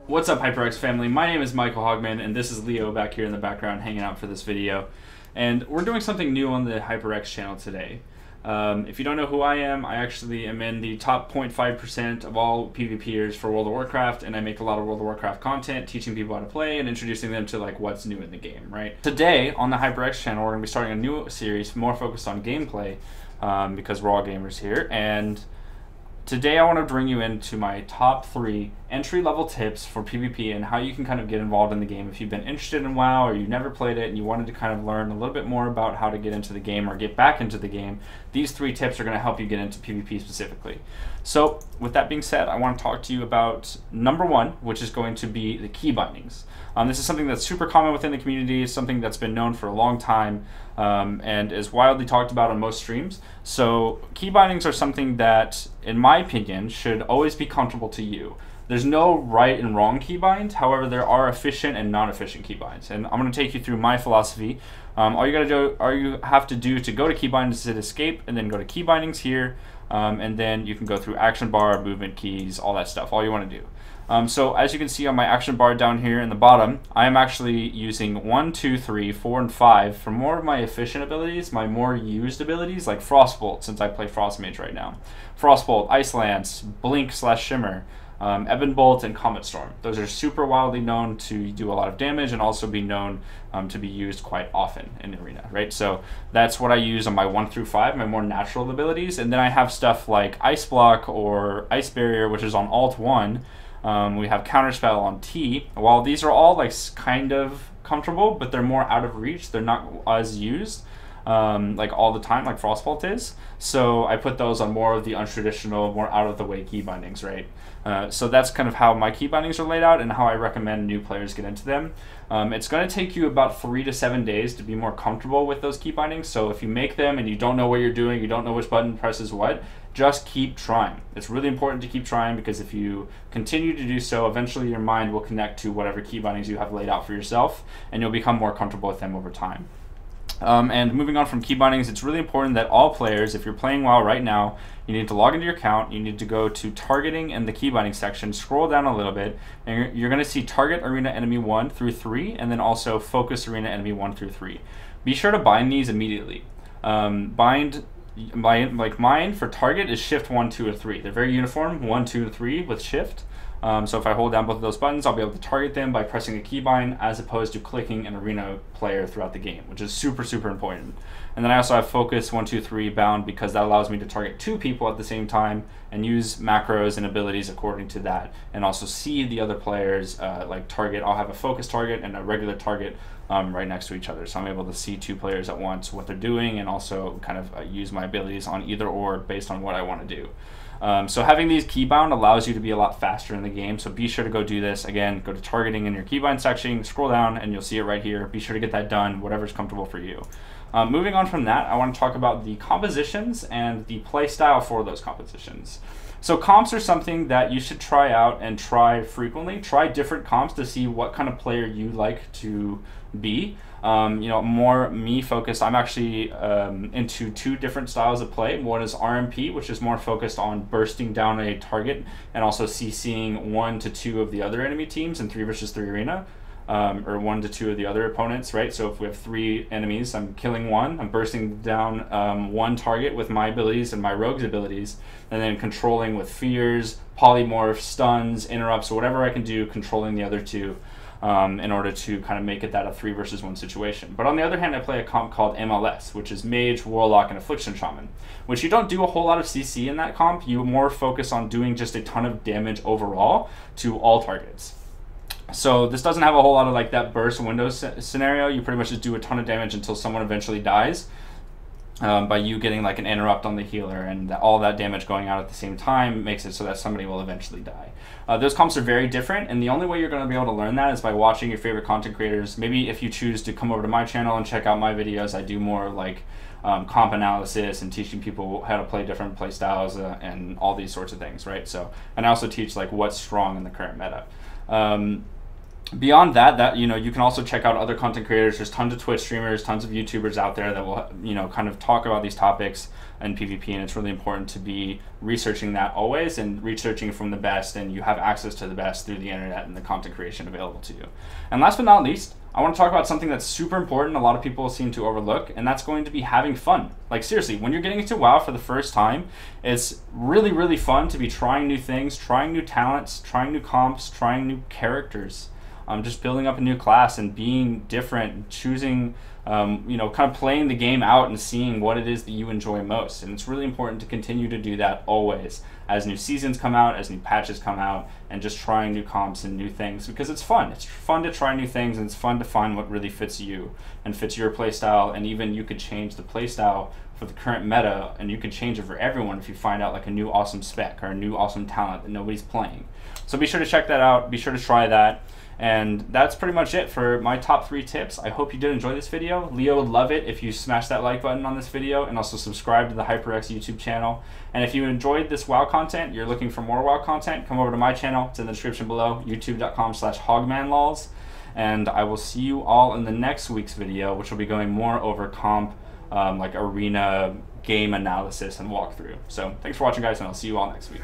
What's up, HyperX family? My name is Michael Hogman, and this is Leo back here in the background hanging out for this video. And we're doing something new on the HyperX channel today. If you don't know who I actually am in the top 0.5% of all PvPers for World of Warcraft, and I make a lot of World of Warcraft content, teaching people how to play and introducing them to like what's new in the game, right? Today, on the HyperX channel, we're going to be starting a new series more focused on gameplay, because we're all gamers here, and today I want to bring you into my top 3 entry-level tips for PvP and how you can kind of get involved in the game if you've been interested in WoW or you've never played it and you wanted to kind of learn a little bit more about how to get into the game or get back into the game. These 3 tips are going to help you get into PvP specifically. So with that being said, I want to talk to you about number 1, which is going to be the key bindings. This is something that's super common within the community. It's something that's been known for a long time and is widely talked about on most streams. So key bindings are something that, in my opinion, should always be comfortable to you. There's no right and wrong keybind. However, there are efficient and non-efficient keybinds, and I'm going to take you through my philosophy. All you have to do to go to keybinds is hit escape, and then go to key bindings here, and then you can go through action bar, movement keys, all that stuff. All you want to do. So as you can see on my action bar down here in the bottom, I am actually using 1, 2, 3, 4, and 5 for more of my efficient abilities, my more used abilities like Frostbolt, since I play Frost Mage right now. Frostbolt, Ice Lance, Blink/Shimmer, Ebon Bolt, and Comet Storm. Those are super wildly known to do a lot of damage and also be known to be used quite often in Arena, right? So that's what I use on my 1 through 5, my more natural abilities. And then I have stuff like Ice Block or Ice Barrier, which is on Alt 1. We have Counterspell on T. While these are all like kind of comfortable, but they're more out of reach, they're not as used like all the time like Frostbolt is. So I put those on more of the untraditional, more out of the way key bindings, right? So that's kind of how my key bindings are laid out and how I recommend new players get into them. It's going to take you about 3 to 7 days to be more comfortable with those key bindings. So if you make them and you don't know what you're doing, you don't know which button presses what, just keep trying. It's really important to keep trying, because if you continue to do so, eventually your mind will connect to whatever key bindings you have laid out for yourself, and you'll become more comfortable with them over time. And moving on from key bindings, it's really important that all players, if you're playing WoW right now, you need to log into your account, you need to go to targeting in the key binding section, scroll down a little bit, and you're going to see target arena enemy 1 through 3, and then also focus arena enemy 1 through 3. Be sure to bind these immediately. Like mine for target is shift 1, 2, or 3. They're very uniform, 1, 2, and 3 with shift. So if I hold down both of those buttons, I'll be able to target them by pressing a keybind as opposed to clicking an arena player throughout the game, which is super, super important. And then I also have focus 1, 2, 3 bound, because that allows me to target 2 people at the same time and use macros and abilities according to that, and also see the other players like target. I'll have a focus target and a regular target right next to each other, so I'm able to see 2 players at once, what they're doing, and also kind of use my abilities on either or based on what I want to do. So having these keybound allows you to be a lot faster in the game, so be sure to go do this. Again, go to targeting in your keybind section, scroll down, and you'll see it right here. Be sure to get that done, whatever's comfortable for you. Moving on from that, I want to talk about the compositions and the play style for those compositions. So comps are something that you should try out and try frequently. Try different comps to see what kind of player you like to be. You know, more me focused. I'm actually into 2 different styles of play. One is RMP, which is more focused on bursting down a target and also CCing 1 to 2 of the other enemy teams in 3 versus 3 arena. Or 1 to 2 of the other opponents, right? So if we have 3 enemies, I'm killing 1, I'm bursting down 1 target with my abilities and my rogue's abilities, and then controlling with fears, polymorph, stuns, interrupts, or whatever I can do, controlling the other 2 in order to kind of make it that a 3 versus 1 situation. But on the other hand, I play a comp called MLS, which is Mage, Warlock, and Affliction Shaman, which you don't do a whole lot of CC in that comp. You more focus on doing just a ton of damage overall to all targets. So this doesn't have a whole lot of like that burst window scenario. You pretty much just do a ton of damage until someone eventually dies by you getting like an interrupt on the healer, and all that damage going out at the same time makes it so that somebody will eventually die. Those comps are very different, and the only way you're going to be able to learn that is by watching your favorite content creators. Maybe if you choose to come over to my channel and check out my videos, I do more like comp analysis and teaching people how to play different play styles and all these sorts of things, right? So, and I also teach like what's strong in the current meta. Beyond that, you know, you can also check out other content creators. There's tons of Twitch streamers, tons of YouTubers out there that will, you know, kind of talk about these topics in PvP, and it's really important to be researching that always and researching from the best, and you have access to the best through the internet and the content creation available to you. And last but not least, I want to talk about something that's super important a lot of people seem to overlook, and that's going to be having fun. Like seriously, when you're getting into WoW for the first time, it's really, really fun to be trying new things, trying new talents, trying new comps, trying new characters. Just building up a new class and being different, choosing, you know, kind of playing the game out and seeing what it is that you enjoy most. And it's really important to continue to do that always as new seasons come out, as new patches come out, and just trying new comps and new things, because it's fun. It's fun to try new things, and it's fun to find what really fits you and fits your playstyle. And even you could change the playstyle for the current meta, and you can change it for everyone if you find out like a new awesome spec or a new awesome talent that nobody's playing. So be sure to check that out. Be sure to try that. And that's pretty much it for my top 3 tips. I hope you did enjoy this video. Leo would love it if you smash that like button on this video and also subscribe to the HyperX YouTube channel. And if you enjoyed this WoW content, you're looking for more WoW content, come over to my channel. It's in the description below, youtube.com/hogmanlols. And I will see you all in the next week's video, which will be going more over comp, like arena game analysis and walkthrough. So thanks for watching, guys, and I'll see you all next week.